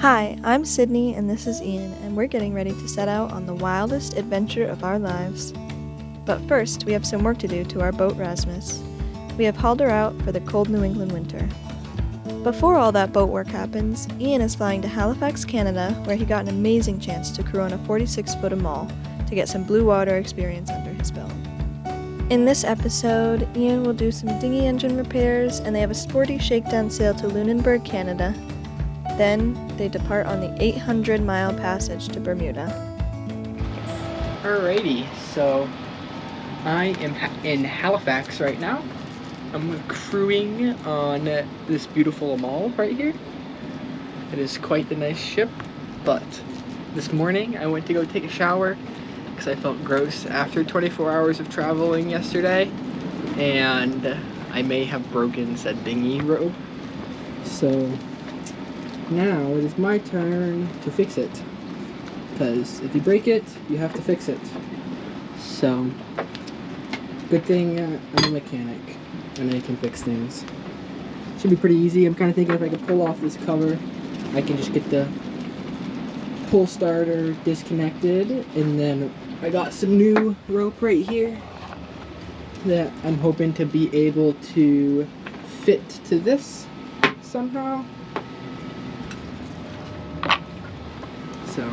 Hi, I'm Sydney and this is Ian, and we're getting ready to set out on the wildest adventure of our lives. But first, we have some work to do to our boat Rasmus. We have hauled her out for the cold New England winter. Before all that boat work happens, Ian is flying to Halifax, Canada, where he got an amazing chance to crew on a 46-foot maul to get some Bluewater experience under his belt. In this episode, Ian will do some dinghy engine repairs, and they have a sporty shakedown sail to Lunenburg, Canada. Then, they depart on the 800-mile passage to Bermuda. Alrighty, so I am in Halifax right now. I'm crewing on this beautiful mall right here. It is quite the nice ship, but this morning I went to go take a shower because I felt gross after 24 hours of traveling yesterday, and I may have broken said dinghy rope. So now it is my turn to fix it, because if you break it, you have to fix it. So, good thing I'm a mechanic and I can fix things. Should be pretty easy. I'm kind of thinking if I can pull off this cover, I can just get the pull starter disconnected, and then I got some new rope right here that I'm hoping to be able to fit to this somehow. So,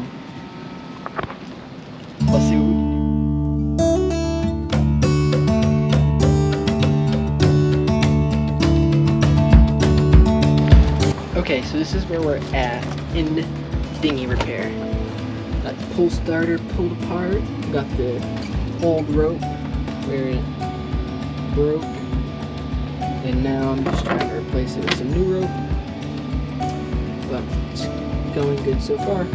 I'll see what we can do. Okay, so this is where we're at in dinghy repair. Got the pull starter pulled apart. Got the old rope where it broke. And now I'm just trying to replace it with some new rope. But it's going good so far.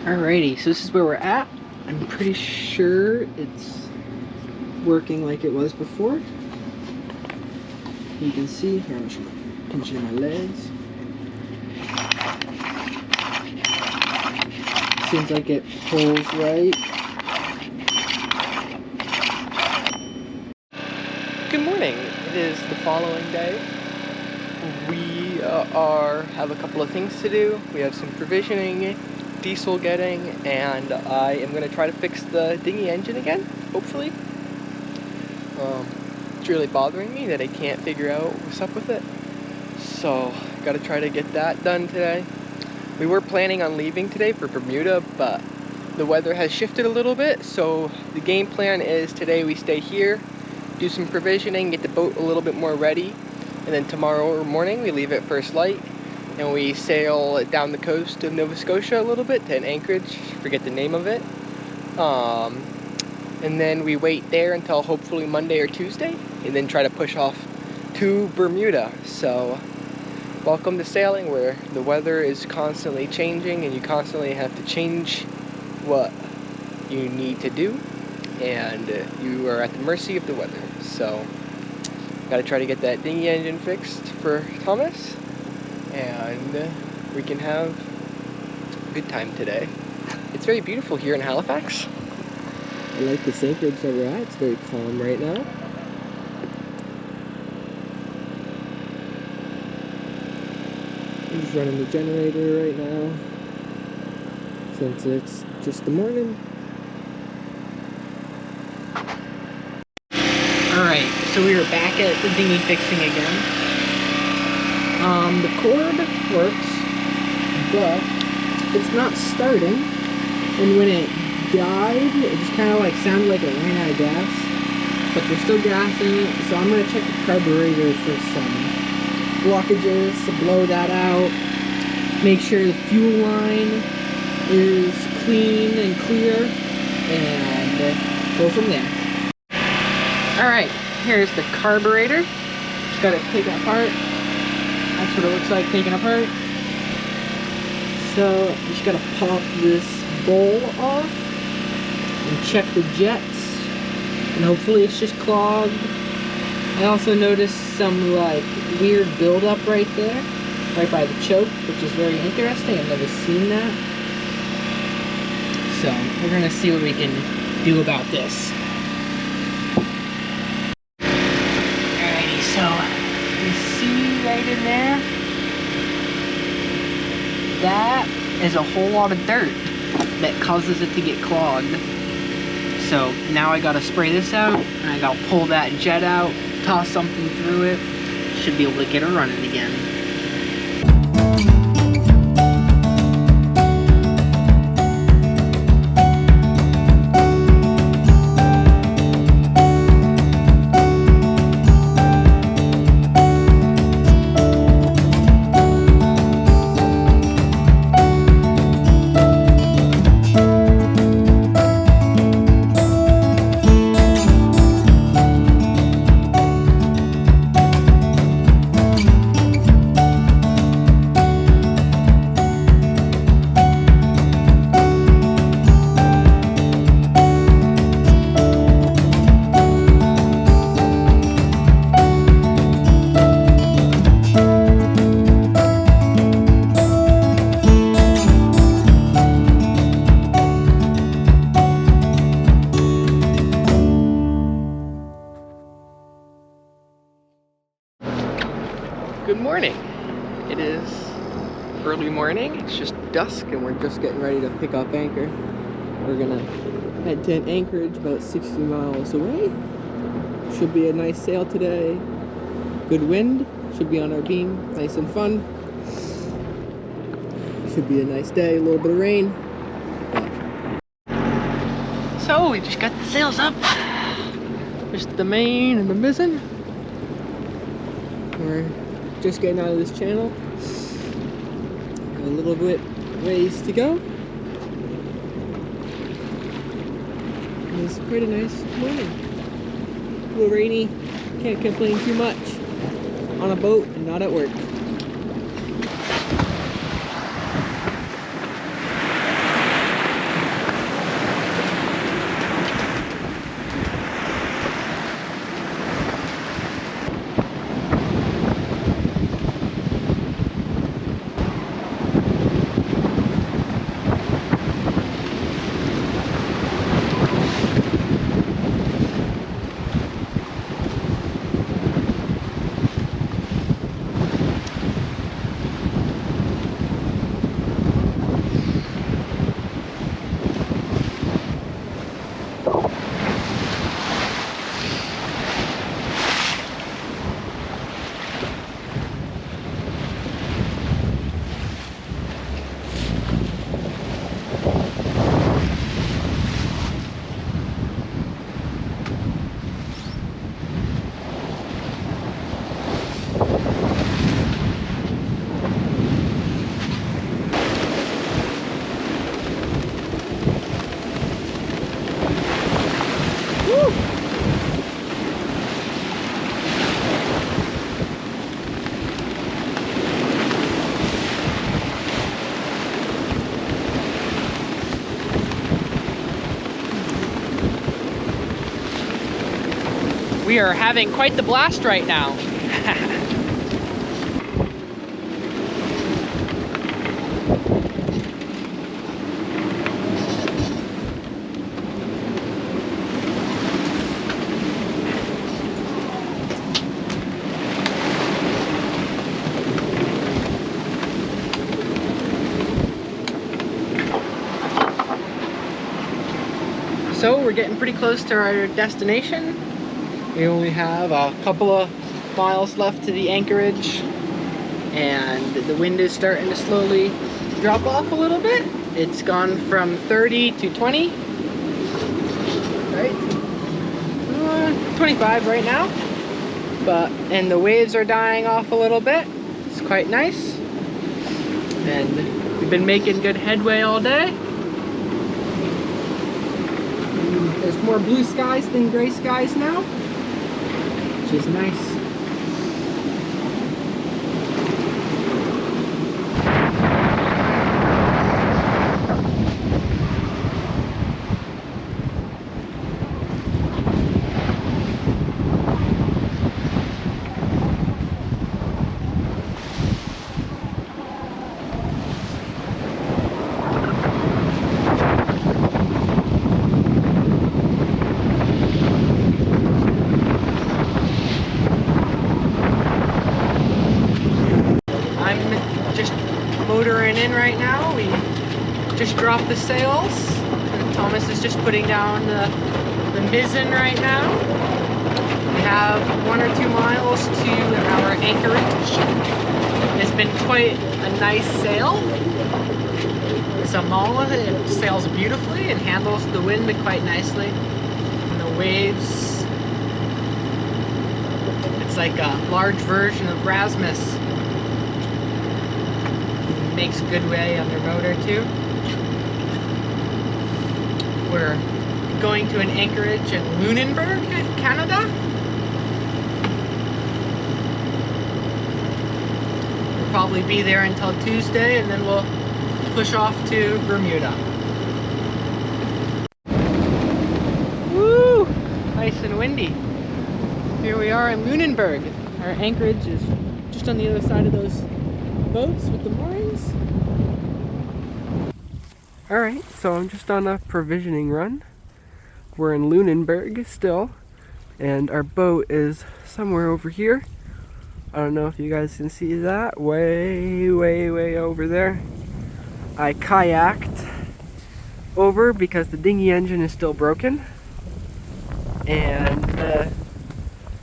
Alrighty, so this is where we're at. I'm pretty sure it's working like it was before. You can see, here I'm just pinching my legs. Seems like it pulls right. Good morning. It is the following day. We have a couple of things to do. We have some provisioning, diesel getting, and I am going to try to fix the dinghy engine again, hopefully. It's really bothering me that I can't figure out what's up with it. So, got to try to get that done today. We were planning on leaving today for Bermuda, but the weather has shifted a little bit, so the game plan is today we stay here, do some provisioning, get the boat a little bit more ready, and then tomorrow morning we leave at first light, and we sail down the coast of Nova Scotia a little bit to an anchorage, forget the name of it, and then we wait there until hopefully Monday or Tuesday, and then try to push off to Bermuda. So welcome to sailing, where the weather is constantly changing and you constantly have to change what you need to do, and you are at the mercy of the weather. So gotta try to get that dinghy engine fixed for Thomas, and we can have a good time today. It's very beautiful here in Halifax. I like the anchorage that we're at. It's very calm right now. I'm just running the generator right now, since it's just the morning. Alright, so we are back at the dinghy fixing again. The cord works, but it's not starting, and when it died, it just kind of like sounded like it ran out of gas, but there's still gas in it, so I'm going to check the carburetor for some blockages to blow that out, make sure the fuel line is clean and clear, and go from there. Alright, here's the carburetor. Just got it taken apart. That's what it looks like taken apart. So, just gotta pop this bowl off and check the jets, and hopefully it's just clogged. I also noticed some like weird buildup right there. right by the choke, which is very interesting. I've never seen that. So we're gonna see what we can do about this. Alrighty, so you see right in there, that is a whole lot of dirt that causes it to get clogged. So now I gotta spray this out, and I gotta pull that jet out, toss something through it. Should be able to get her running again. Good morning. It is early morning. It's just dusk and we're just getting ready to pick up anchor. We're gonna head to an anchorage about 60 miles away. Should be a nice sail today. Good wind. Should be on our beam. Nice and fun. Should be a nice day. A little bit of rain. So we just got the sails up. Just the main and the mizzen. We're just getting out of this channel. Have a little bit ways to go. It's quite a nice morning. A little rainy. Can't complain too much. On a boat and not at work. We are having quite the blast right now. So we're getting pretty close to our destination. We only have a couple of miles left to the anchorage, and the wind is starting to slowly drop off a little bit. It's gone from 30 to 20, right? 25 right now, and the waves are dying off a little bit. It's quite nice, and we've been making good headway all day. There's more blue skies than gray skies now, which is nice. in right now. We just dropped the sails, and Thomas is just putting down the mizzen right now. We have 1 or 2 miles to our anchorage. It's been quite a nice sail. It's a mala, it sails beautifully and handles the wind quite nicely. And the waves, it's like a large version of Rasmus. Makes good way on their motor too. We're going to an anchorage in Lunenburg, Canada. We'll probably be there until Tuesday, and then we'll push off to Bermuda. Woo! Nice and windy. Here we are in Lunenburg. Our anchorage is just on the other side of those boats with the moorings. Alright, so I'm just on a provisioning run. We're in Lunenburg still, and our boat is somewhere over here. I don't know if you guys can see that. Way over there. I kayaked over because the dinghy engine is still broken, and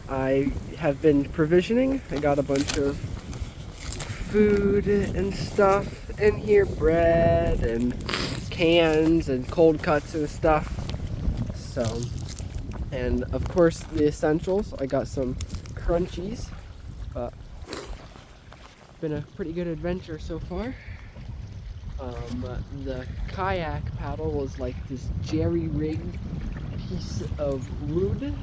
I have been provisioning. I got a bunch of food and stuff in here, bread and cans and cold cuts and stuff. So, and of course the essentials. I got some crunchies, but it's been a pretty good adventure so far. The kayak paddle was like this jerry-rigged piece of wood,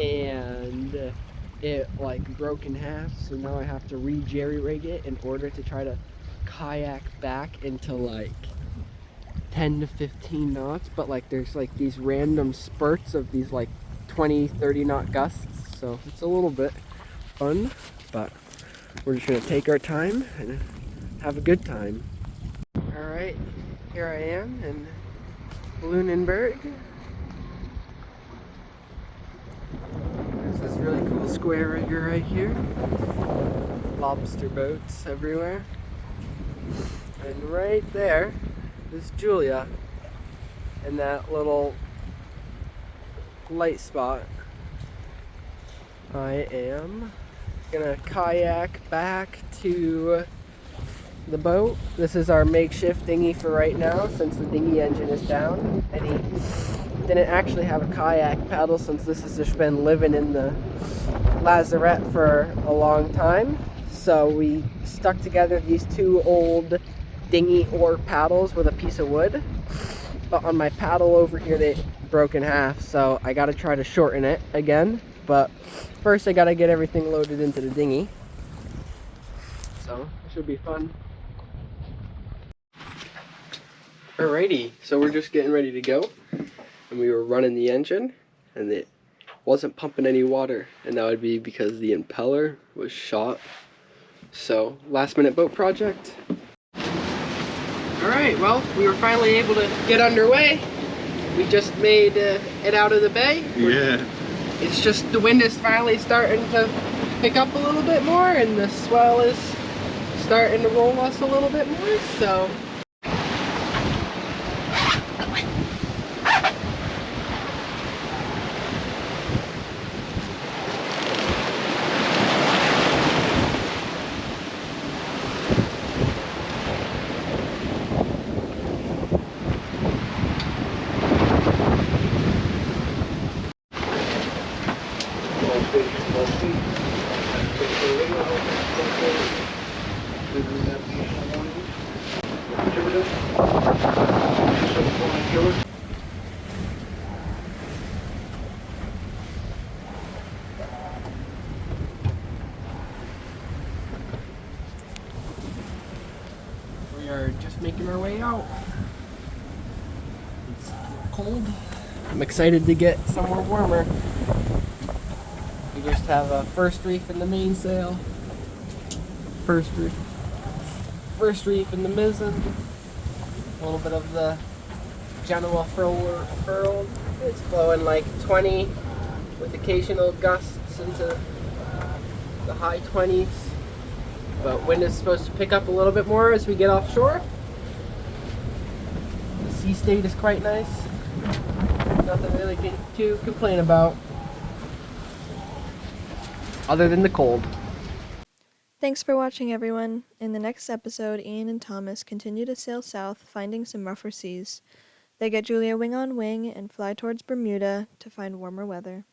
and it like broke in half, so now I have to re-jerry-rig it in order to try to kayak back into like 10 to 15 knots, but like there's like these random spurts of these like 20-30 knot gusts, so it's a little bit fun, but we're just gonna take our time and have a good time. Alright, here I am in Lunenburg. There's this really cool square rigger right here. Lobster boats everywhere. And right there is Julia in that little light spot. I am gonna kayak back to the boat. This is our makeshift dinghy for right now, since the dinghy engine is down, and he didn't actually have a kayak paddle since this has just been living in the lazarette for a long time. So we stuck together these 2 old dinghy oar paddles with a piece of wood, but on my paddle over here they broke in half, so I gotta try to shorten it again. But first I gotta get everything loaded into the dinghy, so it should be fun. Alrighty, so we're just getting ready to go, and we were running the engine and it wasn't pumping any water, and that would be because the impeller was shot. So last minute boat project. Alright, well, we were finally able to get underway. We just made it out of the bay. Yeah. It's just the wind is finally starting to pick up a little bit more, and the swell is starting to roll us a little bit more, so. We are just making our way out. It's cold. I'm excited to get somewhere warmer. We just have a first reef in the mainsail, first reef in the mizzen, a little bit of the Genoa furled. It's blowing like 20 with occasional gusts into the high 20s. But wind is supposed to pick up a little bit more as we get offshore. The sea state is quite nice. Nothing really to complain about. Other than the cold. Thanks for watching, everyone. In the next episode, Ian and Thomas continue to sail south, finding some rougher seas. They get Julia wing on wing and fly towards Bermuda to find warmer weather.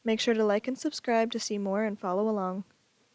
Make sure to like and subscribe to see more and follow along.